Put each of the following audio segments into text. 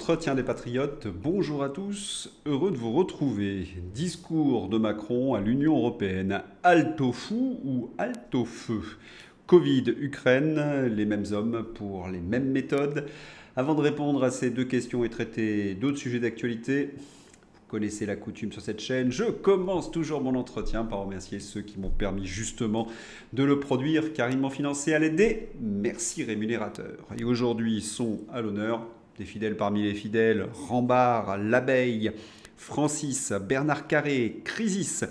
L'entretien des patriotes, bonjour à tous, heureux de vous retrouver. Discours de Macron à l'Union européenne, halte au fou ou halte au feu? Covid, Ukraine, les mêmes hommes pour les mêmes méthodes. Avant de répondre à ces deux questions et traiter d'autres sujets d'actualité, vous connaissez la coutume sur cette chaîne, je commence toujours mon entretien par remercier ceux qui m'ont permis justement de le produire car ils m'ont financé à l'aide des merci rémunérateurs. Et aujourd'hui sont à l'honneur des fidèles parmi les fidèles, Rambard, L'Abeille, Francis, Bernard Carré, Crisis,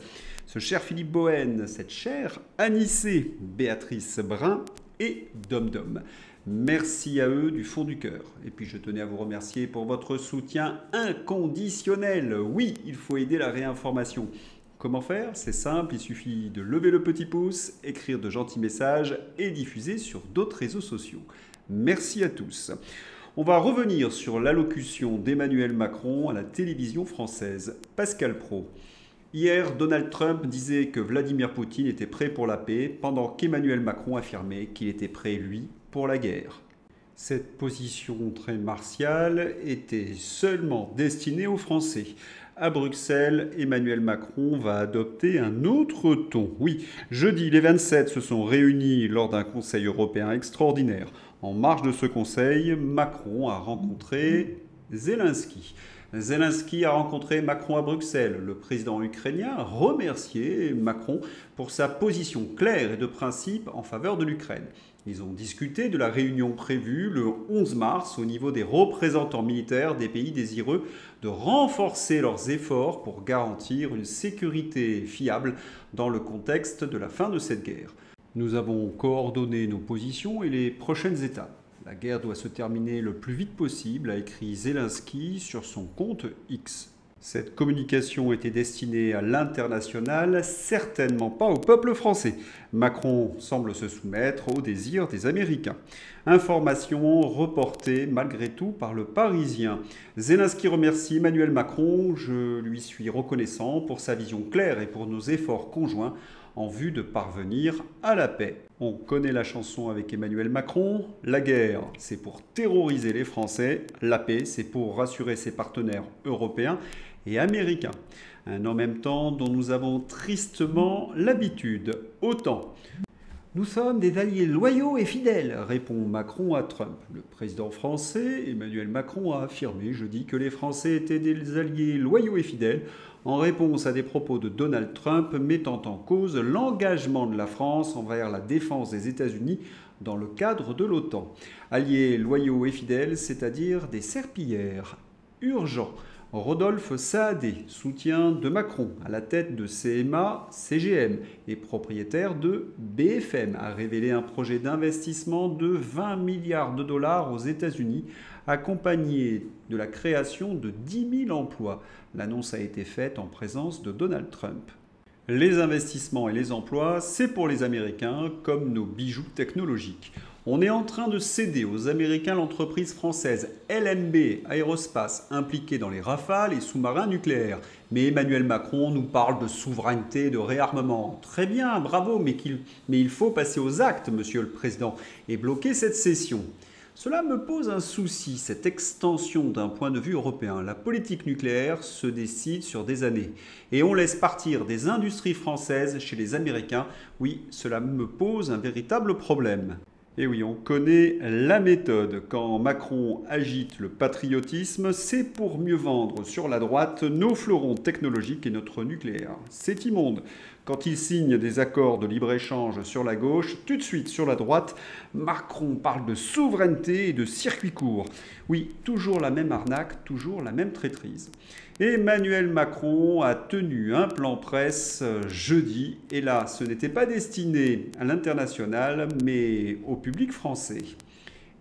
ce cher Philippe Bohen, cette chère Anicée, Béatrice Brun et Dom. Merci à eux du fond du cœur. Et puis je tenais à vous remercier pour votre soutien inconditionnel. Oui, il faut aider la réinformation. Comment faire? C'est simple, il suffit de lever le petit pouce, écrire de gentils messages et diffuser sur d'autres réseaux sociaux. Merci à tous. On va revenir sur l'allocution d'Emmanuel Macron à la télévision française. Pascal Praud. Hier, Donald Trump disait que Vladimir Poutine était prêt pour la paix, pendant qu'Emmanuel Macron affirmait qu'il était prêt, lui, pour la guerre. Cette position très martiale était seulement destinée aux Français. À Bruxelles, Emmanuel Macron va adopter un autre ton. Oui, jeudi, les 27 se sont réunis lors d'un Conseil européen extraordinaire. En marge de ce Conseil, Macron a rencontré Zelensky. Zelensky a rencontré Macron à Bruxelles. Le président ukrainien a remercié Macron pour sa position claire et de principe en faveur de l'Ukraine. Ils ont discuté de la réunion prévue le 11 mars au niveau des représentants militaires des pays désireux de renforcer leurs efforts pour garantir une sécurité fiable dans le contexte de la fin de cette guerre. Nous avons coordonné nos positions et les prochaines étapes. La guerre doit se terminer le plus vite possible, a écrit Zelensky sur son compte X. Cette communication était destinée à l'international, certainement pas au peuple français. Macron semble se soumettre aux désirs des Américains. Information reportée malgré tout par le Parisien. Zelensky remercie Emmanuel Macron. Je lui suis reconnaissant pour sa vision claire et pour nos efforts conjoints en vue de parvenir à la paix. On connaît la chanson avec Emmanuel Macron. La guerre, c'est pour terroriser les Français. La paix, c'est pour rassurer ses partenaires européens et américains. Un en même temps dont nous avons tristement l'habitude. Autant. Nous sommes des alliés loyaux et fidèles, répond Macron à Trump. Le président français, Emmanuel Macron, a affirmé jeudi que les Français étaient des alliés loyaux et fidèles en réponse à des propos de Donald Trump mettant en cause l'engagement de la France envers la défense des États-Unis dans le cadre de l'OTAN. Alliés loyaux et fidèles, c'est-à-dire des serpillères. Urgent. Rodolphe Saadé, soutien de Macron, à la tête de CMA-CGM et propriétaire de BFM, a révélé un projet d'investissement de 20 milliards de dollars aux États-Unis, accompagné de la création de 10 000 emplois. L'annonce a été faite en présence de Donald Trump. Les investissements et les emplois, c'est pour les Américains comme nos bijoux technologiques. On est en train de céder aux Américains l'entreprise française LMB Aerospace, impliquée dans les Rafales et sous-marins nucléaires. Mais Emmanuel Macron nous parle de souveraineté, de réarmement. Très bien, bravo, mais il faut passer aux actes, Monsieur le Président, et bloquer cette cession. Cela me pose un souci, cette extension d'un point de vue européen. La politique nucléaire se décide sur des années. Et on laisse partir des industries françaises chez les Américains. Oui, cela me pose un véritable problème. Et oui, on connaît la méthode. Quand Macron agite le patriotisme, c'est pour mieux vendre sur la droite nos fleurons technologiques et notre nucléaire. C'est immonde. Quand il signe des accords de libre-échange sur la gauche, tout de suite sur la droite, Macron parle de souveraineté et de circuit court. Oui, toujours la même arnaque, toujours la même traîtrise. Emmanuel Macron a tenu un plan presse jeudi, et là, ce n'était pas destiné à l'international, mais au public français.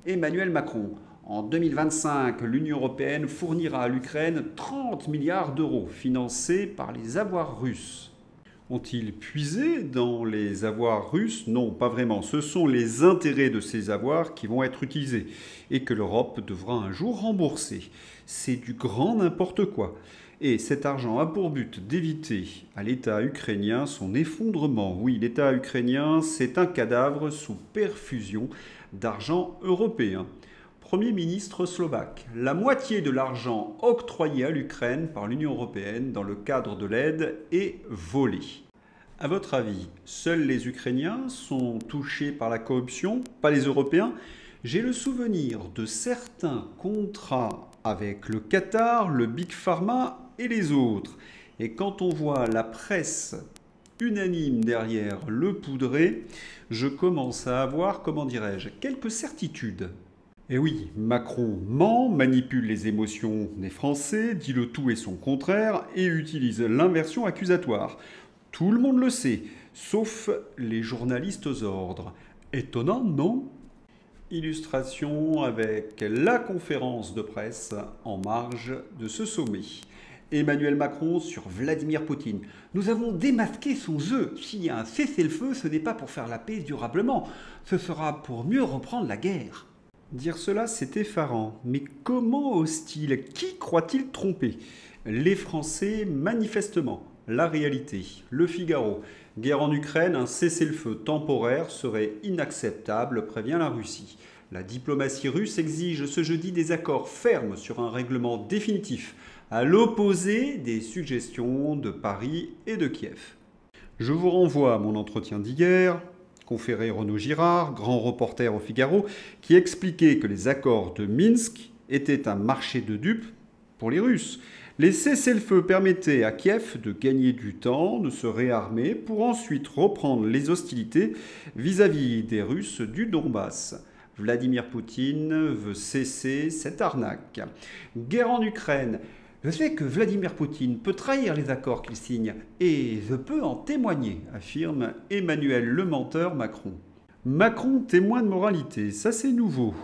Emmanuel Macron. En 2025, l'Union européenne fournira à l'Ukraine 30 milliards d'euros financés par les avoirs russes. Ont-ils puisé dans les avoirs russes? Non, pas vraiment. Ce sont les intérêts de ces avoirs qui vont être utilisés et que l'Europe devra un jour rembourser. C'est du grand n'importe quoi. Et cet argent a pour but d'éviter à l'État ukrainien son effondrement. Oui, l'État ukrainien, c'est un cadavre sous perfusion d'argent européen. Premier ministre slovaque. La moitié de l'argent octroyé à l'Ukraine par l'Union européenne dans le cadre de l'aide est volé. À votre avis, seuls les Ukrainiens sont touchés par la corruption, pas les Européens? J'ai le souvenir de certains contrats avec le Qatar, le Big Pharma et les autres. Et quand on voit la presse unanime derrière le poudré, je commence à avoir, comment dirais-je, quelques certitudes. Et oui, Macron ment, manipule les émotions des Français, dit le tout et son contraire et utilise l'inversion accusatoire. Tout le monde le sait, sauf les journalistes aux ordres. Étonnant, non? Illustration avec la conférence de presse en marge de ce sommet. Emmanuel Macron sur Vladimir Poutine. Nous avons démasqué son jeu. S'il y a un cessez-le-feu, ce n'est pas pour faire la paix durablement. Ce sera pour mieux reprendre la guerre. Dire cela, c'est effarant. Mais comment ose-t-il? Qui croit-il tromper? Les Français, manifestement. La réalité. Le Figaro. Guerre en Ukraine, un cessez-le-feu temporaire serait inacceptable, prévient la Russie. La diplomatie russe exige ce jeudi des accords fermes sur un règlement définitif, à l'opposé des suggestions de Paris et de Kiev. Je vous renvoie à mon entretien d'hier, conféré Renaud Girard, grand reporter au Figaro, qui expliquait que les accords de Minsk étaient un marché de dupes pour les Russes. Les cessez-le-feu permettaient à Kiev de gagner du temps, de se réarmer, pour ensuite reprendre les hostilités vis-à-vis des Russes du Donbass. Vladimir Poutine veut cesser cette arnaque. Guerre en Ukraine. Je sais que Vladimir Poutine peut trahir les accords qu'il signe, et je peux en témoigner, affirme Emmanuel le menteur Macron. Macron témoin de moralité, ça c'est nouveau.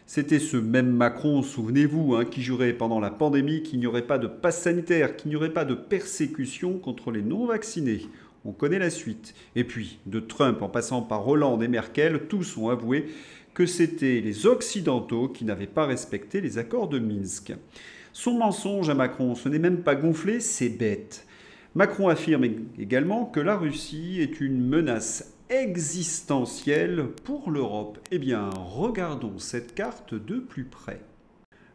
C'était ce même Macron, souvenez-vous, qui jurait pendant la pandémie qu'il n'y aurait pas de passe sanitaire, qu'il n'y aurait pas de persécution contre les non-vaccinés. On connaît la suite. Et puis, de Trump en passant par Hollande et Merkel, tous ont avoué que c'était les Occidentaux qui n'avaient pas respecté les accords de Minsk. Son mensonge à Macron, ce n'est même pas gonflé, c'est bête. Macron affirme également que la Russie est une menace existentielle pour l'Europe. Eh bien, regardons cette carte de plus près.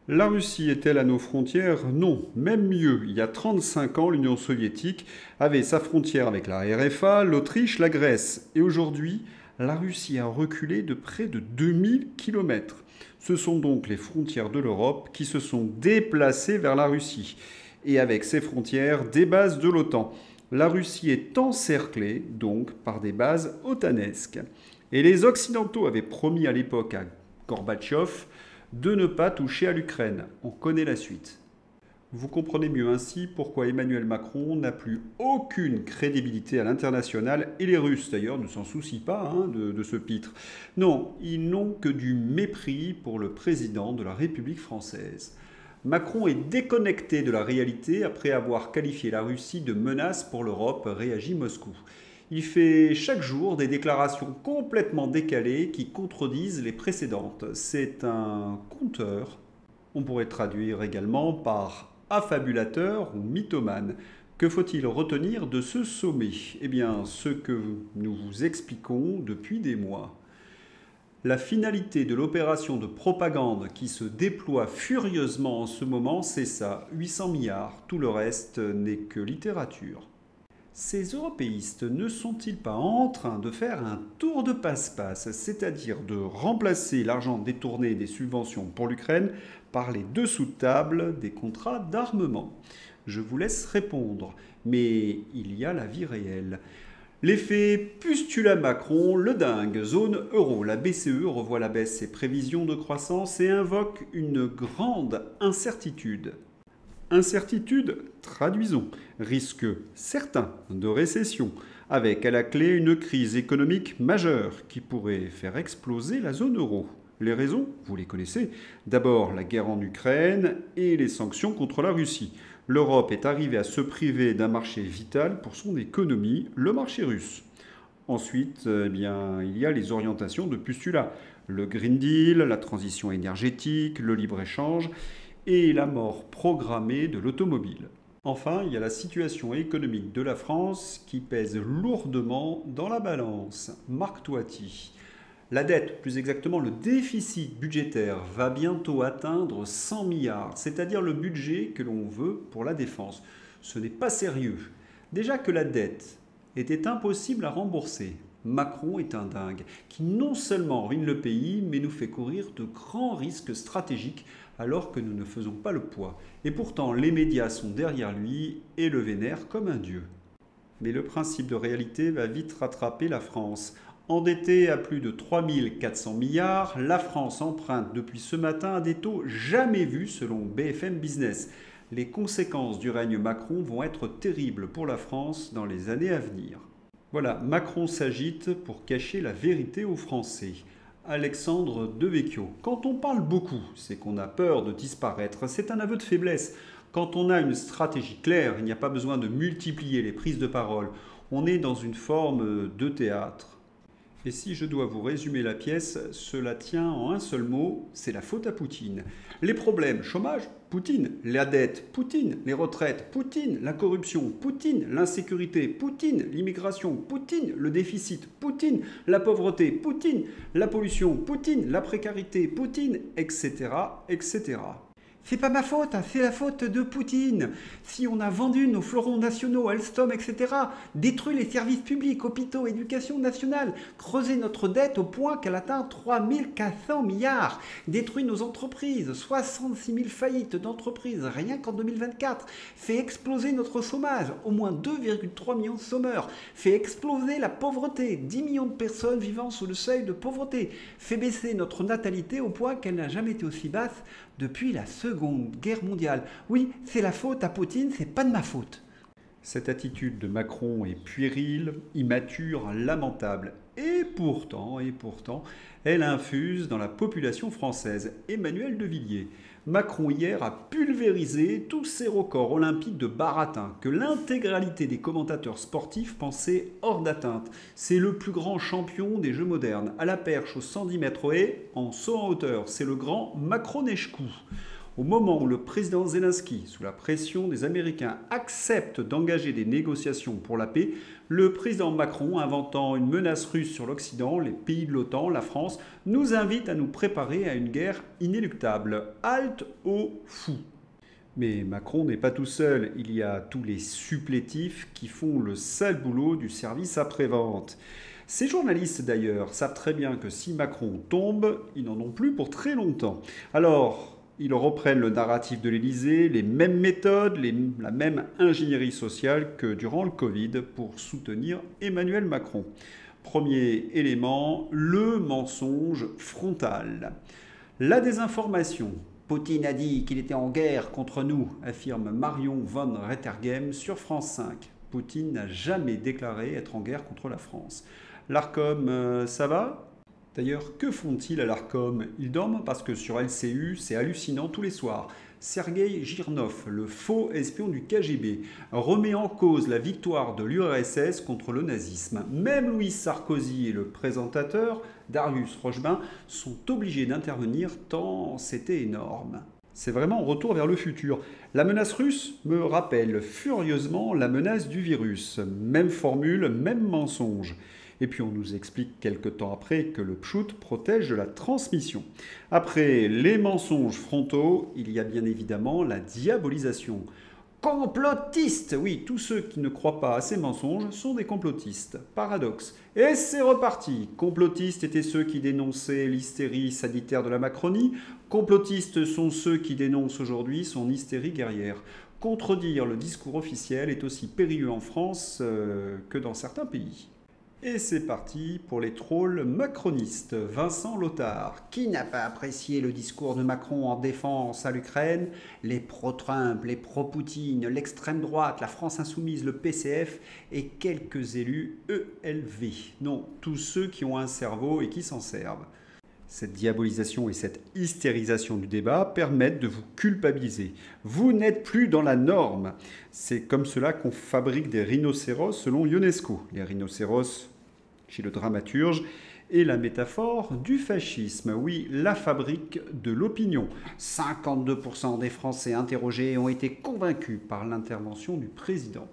La Russie est-elle à nos frontières? Non, même mieux. Il y a 35 ans, l'Union soviétique avait sa frontière avec la RFA, l'Autriche, la Grèce. Et aujourd'hui, la Russie a reculé de près de 2000 km. Ce sont donc les frontières de l'Europe qui se sont déplacées vers la Russie. Et avec ces frontières, des bases de l'OTAN. La Russie est encerclée, donc, par des bases otanesques. Et les Occidentaux avaient promis à l'époque à Gorbatchev de ne pas toucher à l'Ukraine. On connaît la suite. Vous comprenez mieux ainsi pourquoi Emmanuel Macron n'a plus aucune crédibilité à l'international, et les Russes d'ailleurs ne s'en soucient pas de ce pitre. Non, ils n'ont que du mépris pour le président de la République française. Macron est déconnecté de la réalité après avoir qualifié la Russie de menace pour l'Europe, réagit Moscou. Il fait chaque jour des déclarations complètement décalées qui contredisent les précédentes. C'est un conteur. On pourrait traduire également par affabulateur ou mythomane. Que faut-il retenir de ce sommet? Eh bien, ce que nous vous expliquons depuis des mois. La finalité de l'opération de propagande qui se déploie furieusement en ce moment, c'est ça, 800 milliards. Tout le reste n'est que littérature. Ces européistes ne sont-ils pas en train de faire un tour de passe-passe, c'est-à-dire de remplacer l'argent détourné des subventions pour l'Ukraine par les dessous de table des contrats d'armement? Je vous laisse répondre, mais il y a la vie réelle. L'effet Pustula Macron, le dingue, zone euro. La BCE revoit à la baisse ses prévisions de croissance et invoque une grande incertitude. Incertitude, traduisons, risque certain de récession, avec à la clé une crise économique majeure qui pourrait faire exploser la zone euro. Les raisons, vous les connaissez. D'abord, la guerre en Ukraine et les sanctions contre la Russie. L'Europe est arrivée à se priver d'un marché vital pour son économie, le marché russe. Ensuite, il y a les orientations de Pustula. Le Green Deal, la transition énergétique, le libre-échange et la mort programmée de l'automobile. Enfin, il y a la situation économique de la France qui pèse lourdement dans la balance. Marc Toiti. La dette, plus exactement le déficit budgétaire, va bientôt atteindre 100 milliards, c'est-à-dire le budget que l'on veut pour la défense. Ce n'est pas sérieux. Déjà que la dette était impossible à rembourser, Macron est un dingue qui non seulement ruine le pays, mais nous fait courir de grands risques stratégiques alors que nous ne faisons pas le poids. Et pourtant, les médias sont derrière lui et le vénèrent comme un dieu. Mais le principe de réalité va vite rattraper la France. Endettée à plus de 3 400 milliards, la France emprunte depuis ce matin à des taux jamais vus selon BFM Business. Les conséquences du règne Macron vont être terribles pour la France dans les années à venir. Voilà, Macron s'agite pour cacher la vérité aux Français. Alexandre Devecchio. Quand on parle beaucoup, c'est qu'on a peur de disparaître. C'est un aveu de faiblesse. Quand on a une stratégie claire, il n'y a pas besoin de multiplier les prises de parole. On est dans une forme de théâtre. Et si je dois vous résumer la pièce, cela tient en un seul mot, c'est la faute à Poutine. Les problèmes, chômage, Poutine. La dette, Poutine. Les retraites, Poutine. La corruption, Poutine. L'insécurité, Poutine. L'immigration, Poutine. Le déficit, Poutine. La pauvreté, Poutine. La pollution, Poutine. La précarité, Poutine, etc., etc. C'est pas ma faute, c'est la faute de Poutine. Si on a vendu nos fleurons nationaux, Alstom, etc., détruit les services publics, hôpitaux, éducation nationale, creusé notre dette au point qu'elle atteint 3 400 milliards, détruit nos entreprises, 66 000 faillites d'entreprises rien qu'en 2024, fait exploser notre chômage, au moins 2,3 millions de chômeurs, fait exploser la pauvreté, 10 millions de personnes vivant sous le seuil de pauvreté, fait baisser notre natalité au point qu'elle n'a jamais été aussi basse depuis la Seconde Guerre mondiale. Oui, c'est la faute à Poutine, c'est pas de ma faute. Cette attitude de Macron est puérile, immature, lamentable. Et pourtant, elle infuse dans la population française. Emmanuel de Villiers. Macron hier a pulvérisé tous ces records olympiques de baratin que l'intégralité des commentateurs sportifs pensaient hors d'atteinte. C'est le plus grand champion des jeux modernes. À la perche, aux 110 mètres haies, en saut en hauteur, c'est le grand Macronescu. Au moment où le président Zelensky, sous la pression des Américains, accepte d'engager des négociations pour la paix, le président Macron, inventant une menace russe sur l'Occident, les pays de l'OTAN, la France, nous invite à nous préparer à une guerre inéluctable. Halte aux fous. Mais Macron n'est pas tout seul, il y a tous les supplétifs qui font le sale boulot du service après-vente. Ces journalistes d'ailleurs savent très bien que si Macron tombe, ils n'en ont plus pour très longtemps. Alors, ils reprennent le narratif de l'Élysée, les mêmes méthodes, la même ingénierie sociale que durant le Covid pour soutenir Emmanuel Macron. Premier élément, le mensonge frontal. La désinformation. Poutine a dit qu'il était en guerre contre nous, affirme Marion Van Rettergem sur France 5. Poutine n'a jamais déclaré être en guerre contre la France. L'Arcom, ça va ? D'ailleurs, que font-ils à l'Arcom? Ils dorment parce que sur LCU, c'est hallucinant tous les soirs. Sergueï Girnov, le faux espion du KGB, remet en cause la victoire de l'URSS contre le nazisme. Même Louis Sarkozy et le présentateur, Darius Rochebin, sont obligés d'intervenir tant c'était énorme. C'est vraiment un retour vers le futur. La menace russe me rappelle furieusement la menace du virus. Même formule, même mensonge. Et puis on nous explique quelque temps après que le pchout protège de la transmission. Après les mensonges frontaux, il y a bien évidemment la diabolisation. Complotistes! Oui, tous ceux qui ne croient pas à ces mensonges sont des complotistes. Paradoxe. Et c'est reparti. Complotistes étaient ceux qui dénonçaient l'hystérie sanitaire de la Macronie. Complotistes sont ceux qui dénoncent aujourd'hui son hystérie guerrière. Contredire le discours officiel est aussi périlleux en France que dans certains pays. Et c'est parti pour les trolls macronistes. Vincent Lothar. Qui n'a pas apprécié le discours de Macron en défense à l'Ukraine? Les pro-Trump, les pro-Poutine, l'extrême droite, la France insoumise, le PCF et quelques élus ELV. Non, tous ceux qui ont un cerveau et qui s'en servent. Cette diabolisation et cette hystérisation du débat permettent de vous culpabiliser. Vous n'êtes plus dans la norme. C'est comme cela qu'on fabrique des rhinocéros selon Ionesco. Les rhinocéros, chez le dramaturge, est la métaphore du fascisme. Oui, la fabrique de l'opinion. 52% des Français interrogés ont été convaincus par l'intervention du président.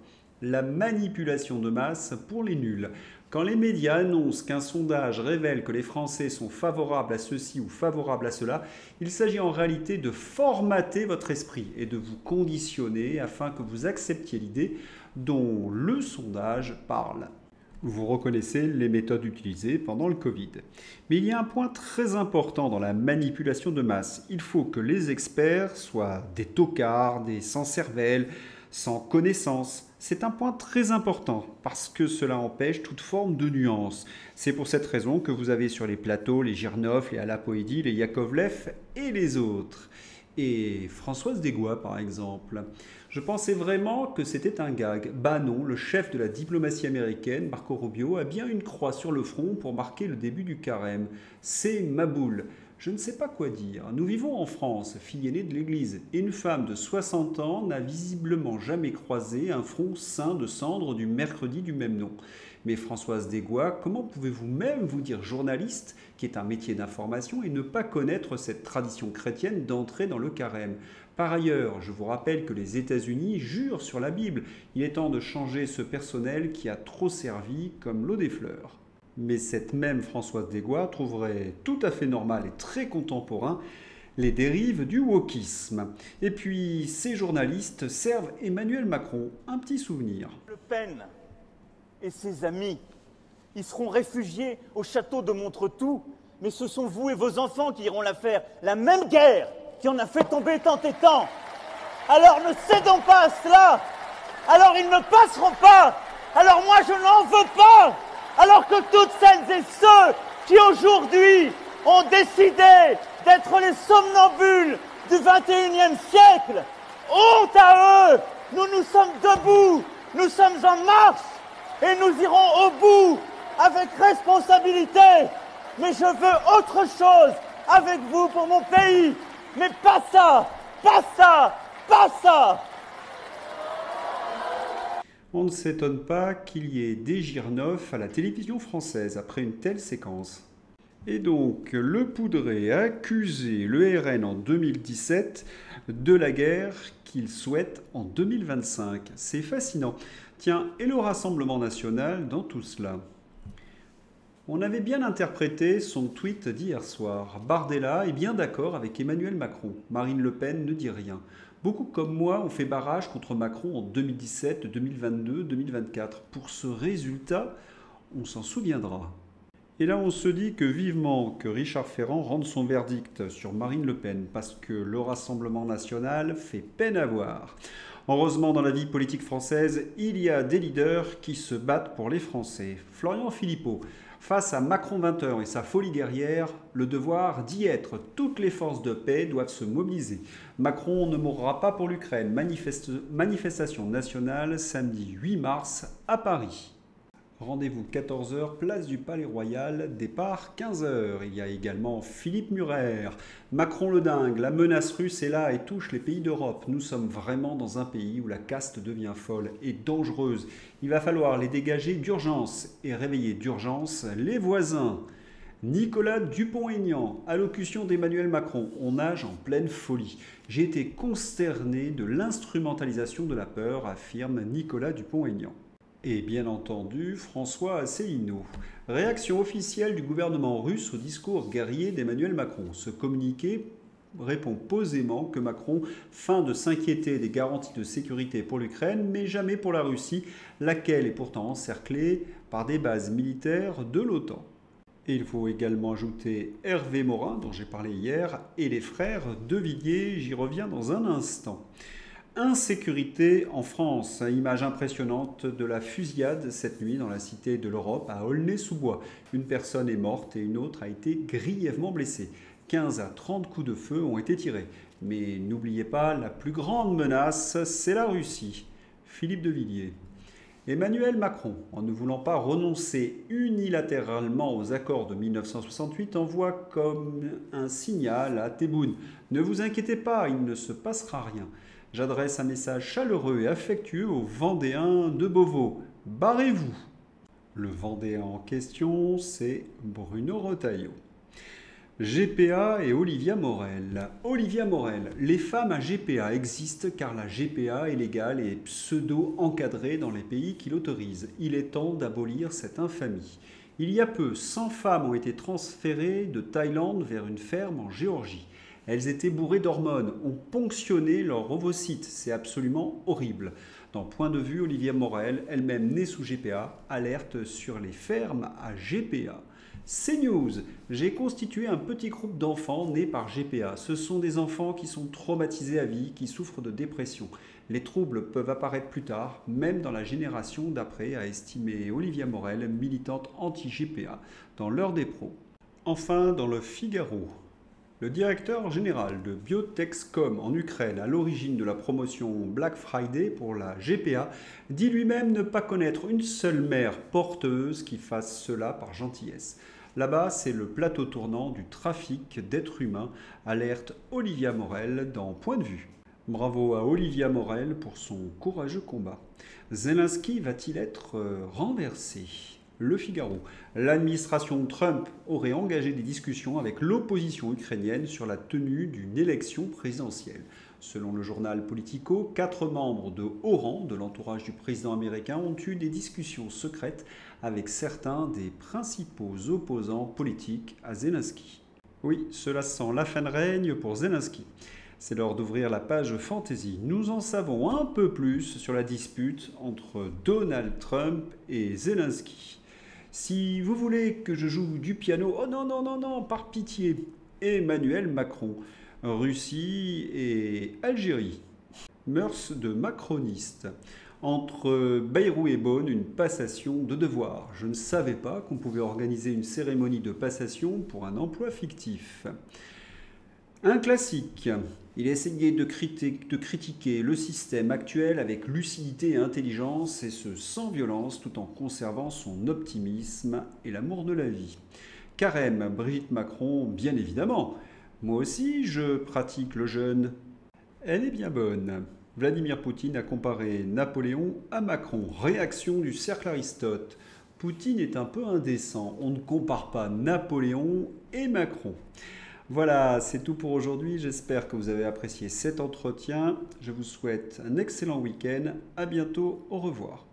la manipulation de masse pour les nuls. Quand les médias annoncent qu'un sondage révèle que les Français sont favorables à ceci ou favorables à cela, il s'agit en réalité de formater votre esprit et de vous conditionner afin que vous acceptiez l'idée dont le sondage parle. Vous reconnaissez les méthodes utilisées pendant le Covid. Mais il y a un point très important dans la manipulation de masse. Il faut que les experts soient des tocards, des sans-cervelle, sans connaissance. C'est un point très important parce que cela empêche toute forme de nuance. C'est pour cette raison que vous avez sur les plateaux les Girnoff, les Alapoidi, les Yakovlev et les autres. Et Françoise Desgois, par exemple. Je pensais vraiment que c'était un gag. Bah non, le chef de la diplomatie américaine, Marco Rubio, a bien une croix sur le front pour marquer le début du carême. C'est ma boule. Je ne sais pas quoi dire. Nous vivons en France, fille aînée de l'Église, et une femme de 60 ans n'a visiblement jamais croisé un front ceint de cendres du mercredi du même nom. Mais Françoise Desgois, comment pouvez-vous même vous dire journaliste, qui est un métier d'information, et ne pas connaître cette tradition chrétienne d'entrer dans le carême? Par ailleurs, je vous rappelle que les États-Unis jurent sur la Bible. Il est temps de changer ce personnel qui a trop servi comme l'eau des fleurs. Mais cette même Françoise Desgois trouverait tout à fait normal et très contemporain les dérives du wokisme. Et puis, ces journalistes servent Emmanuel Macron un petit souvenir. Le Pen et ses amis, ils seront réfugiés au château de Montretout, mais ce sont vous et vos enfants qui iront la faire. La même guerre qui en a fait tomber tant et tant. Alors ne cédons pas à cela. Alors ils ne passeront pas. Alors moi je n'en veux pas. Alors que toutes celles et ceux qui aujourd'hui ont décidé d'être les somnambules du 21e siècle, honte à eux. Nous sommes debout, nous sommes en marche et nous irons au bout avec responsabilité. Mais je veux autre chose avec vous pour mon pays. Mais pas ça, pas ça, pas ça. On ne s'étonne pas qu'il y ait des Girnoff à la télévision française après une telle séquence. Et donc, le Poudré a accusé le RN en 2017 de la guerre qu'il souhaite en 2025. C'est fascinant. Tiens, et le Rassemblement national dans tout cela? On avait bien interprété son tweet d'hier soir. Bardella est bien d'accord avec Emmanuel Macron. Marine Le Pen ne dit rien. Beaucoup comme moi ont fait barrage contre Macron en 2017, 2022, 2024. Pour ce résultat, on s'en souviendra. Et là, on se dit que vivement que Richard Ferrand rende son verdict sur Marine Le Pen, parce que le Rassemblement national fait peine à voir. Heureusement, dans la vie politique française, il y a des leaders qui se battent pour les Français. Florian Philippot, face à Macron 20h et sa folie guerrière, le devoir d'y être. Toutes les forces de paix doivent se mobiliser. Macron ne mourra pas pour l'Ukraine. Manifestation nationale samedi 8 mars à Paris. Rendez-vous 14h, place du Palais Royal, départ 15h. Il y a également Philippe Murer. Macron le dingue, la menace russe est là et touche les pays d'Europe. Nous sommes vraiment dans un pays où la caste devient folle et dangereuse. Il va falloir les dégager d'urgence et réveiller d'urgence les voisins. Nicolas Dupont-Aignan, allocution d'Emmanuel Macron. On nage en pleine folie. J'ai été consterné de l'instrumentalisation de la peur, affirme Nicolas Dupont-Aignan. Et bien entendu, François Asselineau. Réaction officielle du gouvernement russe au discours guerrier d'Emmanuel Macron. Ce communiqué répond posément que Macron feint de s'inquiéter des garanties de sécurité pour l'Ukraine, mais jamais pour la Russie, laquelle est pourtant encerclée par des bases militaires de l'OTAN. Et il faut également ajouter Hervé Morin, dont j'ai parlé hier, et les frères De Villiers, j'y reviens dans un instant. Insécurité en France, image impressionnante de la fusillade cette nuit dans la cité de l'Europe à Aulnay-sous-Bois. Une personne est morte et une autre a été grièvement blessée. 15 à 30 coups de feu ont été tirés. Mais n'oubliez pas, la plus grande menace, c'est la Russie. Philippe de Villiers. Emmanuel Macron, en ne voulant pas renoncer unilatéralement aux accords de 1968, envoie comme un signal à Tebboune. Ne vous inquiétez pas, il ne se passera rien. J'adresse un message chaleureux et affectueux aux Vendéens de Beauvau. Barrez-vous! Le Vendéen en question, c'est Bruno Retailleau. GPA et Olivia Morel. Olivia Morel, les femmes à GPA existent car la GPA est légale et pseudo-encadrée dans les pays qui l'autorisent. Il est temps d'abolir cette infamie. Il y a peu, 100 femmes ont été transférées de Thaïlande vers une ferme en Géorgie. Elles étaient bourrées d'hormones, ont ponctionné leurs ovocytes. C'est absolument horrible. Dans Point de vue, Olivia Morel, elle-même née sous GPA, alerte sur les fermes à GPA. CNews, j'ai constitué un petit groupe d'enfants nés par GPA. Ce sont des enfants qui sont traumatisés à vie, qui souffrent de dépression. Les troubles peuvent apparaître plus tard, même dans la génération d'après, a estimé Olivia Morel, militante anti-GPA, dans l'heure des pros. Enfin, dans le Figaro, le directeur général de Biotexcom en Ukraine, à l'origine de la promotion Black Friday pour la GPA, dit lui-même ne pas connaître une seule mère porteuse qui fasse cela par gentillesse. Là-bas, c'est le plateau tournant du trafic d'êtres humains, alerte Olivia Morel dans Point de vue. Bravo à Olivia Morel pour son courageux combat. Zelensky va-t-il être renversé ? Le Figaro. L'administration Trump aurait engagé des discussions avec l'opposition ukrainienne sur la tenue d'une élection présidentielle. Selon le journal Politico, 4 membres de haut rang de l'entourage du président américain ont eu des discussions secrètes avec certains des principaux opposants politiques à Zelensky. Oui, cela sent la fin de règne pour Zelensky. C'est l'heure d'ouvrir la page fantasy. Nous en savons un peu plus sur la dispute entre Donald Trump et Zelensky. Si vous voulez que je joue du piano, oh non, non, non, non, par pitié, Emmanuel Macron, Russie et Algérie. Mœurs de macroniste. Entre Bayrou et Beaune, une passation de devoir. Je ne savais pas qu'on pouvait organiser une cérémonie de passation pour un emploi fictif. Un classique. Il a essayé de critiquer le système actuel avec lucidité et intelligence, et ce sans violence, tout en conservant son optimisme et l'amour de la vie. Carême, Brigitte Macron, bien évidemment. Moi aussi, je pratique le jeûne. Elle est bien bonne. Vladimir Poutine a comparé Napoléon à Macron. Réaction du cercle Aristote. Poutine est un peu indécent. On ne compare pas Napoléon et Macron. Voilà, c'est tout pour aujourd'hui. J'espère que vous avez apprécié cet entretien. Je vous souhaite un excellent week-end. À bientôt. Au revoir.